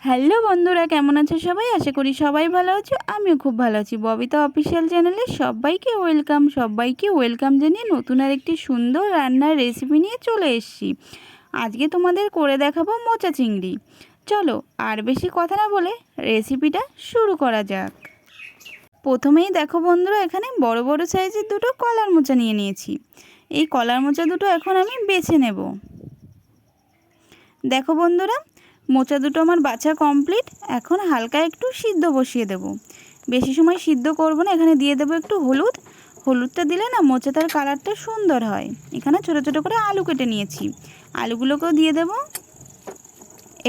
Hello বন্ধুরা, কেমন আছো সবাই? আশা করি সবাই ভালো আছো। আমিও খুব ভালো আছি। ববিতা অফিসিয়াল চ্যানেলে সবাইকে ওয়েলকাম জানিয়ে নতুন আর একটি সুন্দর রান্নার রেসিপি নিয়ে চলে এসেছি। আজকে তোমাদের করে দেখাবো মোচা চিংড়ি। চলো আর বেশি কথা না বলে রেসিপিটা শুরু করা যাক। প্রথমেই দেখো বন্ধুরা, এখানে বড় বড় সাইজের দুটো কলার মোচা নিয়ে নিয়েছি। এই কলার মোচা দুটো এখন আমি বেছে নেব। দেখো বন্ধুরা, মোচা দুটো আমার বাছা কমপ্লিট। এখন হালকা একটু সিদ্ধ বসিয়ে দেব। বেশি সময় সিদ্ধ করব না। এখানে দিয়ে দেবো একটু হলুদটা দিলে না মোচাটার কালারটা সুন্দর হয়। এখানে ছোট ছোট করে আলু কেটে নিয়েছি, আলুগুলোকেও দিয়ে দেব।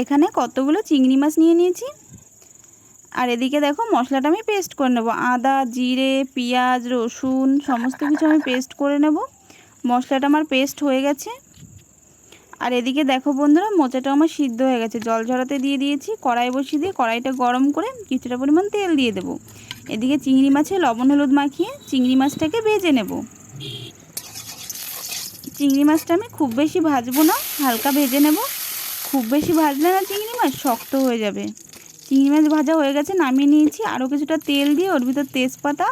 এখানে কতগুলো চিংড়ি মাছ নিয়ে নিয়েছি। আর এদিকে দেখো মশলাটা আমি পেস্ট করে নেব। আদা, জিরে, পেঁয়াজ, রসুন সমস্ত কিছু আমি পেস্ট করে নেব। মশলাটা আমার পেস্ট হয়ে গেছে। আর এদিকে দেখো বন্ধুরা, মোচাটা আমার সিদ্ধ হয়ে গেছে। জল ঝরাতে দিয়ে দিয়েছি। কড়াই বসিয়ে দিয়ে কড়াইটা গরম করে কিছুটা পরিমাণ তেল দিয়ে দেবো। এদিকে চিংড়ি মাছে লবণ হলুদ মাখিয়ে চিংড়ি মাছটাকে ভেজে নেব। চিংড়ি মাছটা আমি খুব বেশি ভাজবো না, হালকা ভেজে নেব। খুব বেশি ভাজলে না চিংড়ি মাছ শক্ত হয়ে যাবে। চিংড়ি মাছ ভাজা হয়ে গেছে, নামিয়ে নিয়েছি। আরও কিছুটা তেল দিয়ে ওর ভিতর তেজপাতা,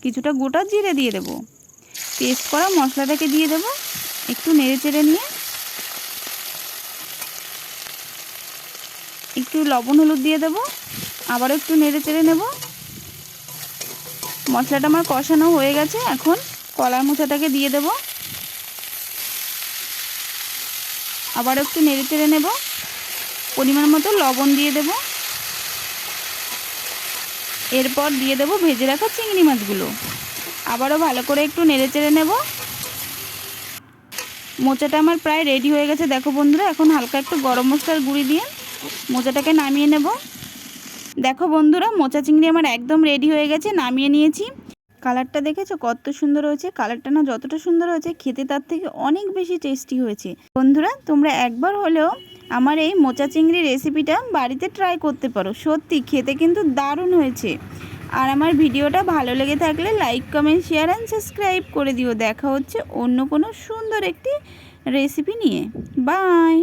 কিছুটা গোটা জিরে দিয়ে দেবো। পেস্ট করা মশলাটাকে দিয়ে দেবো। একটু নেড়ে চেড়ে নিয়ে একটু লবণ হলুদ দিয়ে দেবো। আবারও একটু নেড়ে চেড়ে নেব। মশলাটা আমার কষানো হয়ে গেছে। এখন কলার মোচাটাকে দিয়ে দেব। আবারও একটু নেড়ে চেড়ে নেব। পরিমাণ মতো লবণ দিয়ে দেব। এরপর দিয়ে দেব ভেজে রাখা চিংড়ি মাছগুলো। আবারও ভালো করে একটু নেড়ে চেড়ে নেব। মোচাটা আমার প্রায় রেডি হয়ে গেছে। দেখো বন্ধুরা, এখন হালকা একটু গরম মশলার গুঁড়ি দিয়ে মোচাটাকে নামিয়ে নেব। দেখো বন্ধুরা, মোচা চিংড়ি আমার একদম রেডি হয়ে গেছে, নামিয়ে নিয়েছি। কালারটা দেখেছো কত সুন্দর হয়েছে? কালারটা না যতটা সুন্দর হয়েছে, খেতে তার থেকে অনেক বেশি টেস্টি হয়েছে। বন্ধুরা, তোমরা একবার হলেও আমার এই মোচা চিংড়ি রেসিপিটা বাড়িতে ট্রাই করতে পারো। সত্যি খেতে কিন্তু দারুণ হয়েছে। আর আমার ভিডিওটা ভালো লেগে থাকলে like, comment, share and subscribe করে দিও। দেখা হচ্ছে অন্য কোনো সুন্দর একটি রেসিপি নিয়ে। বাই।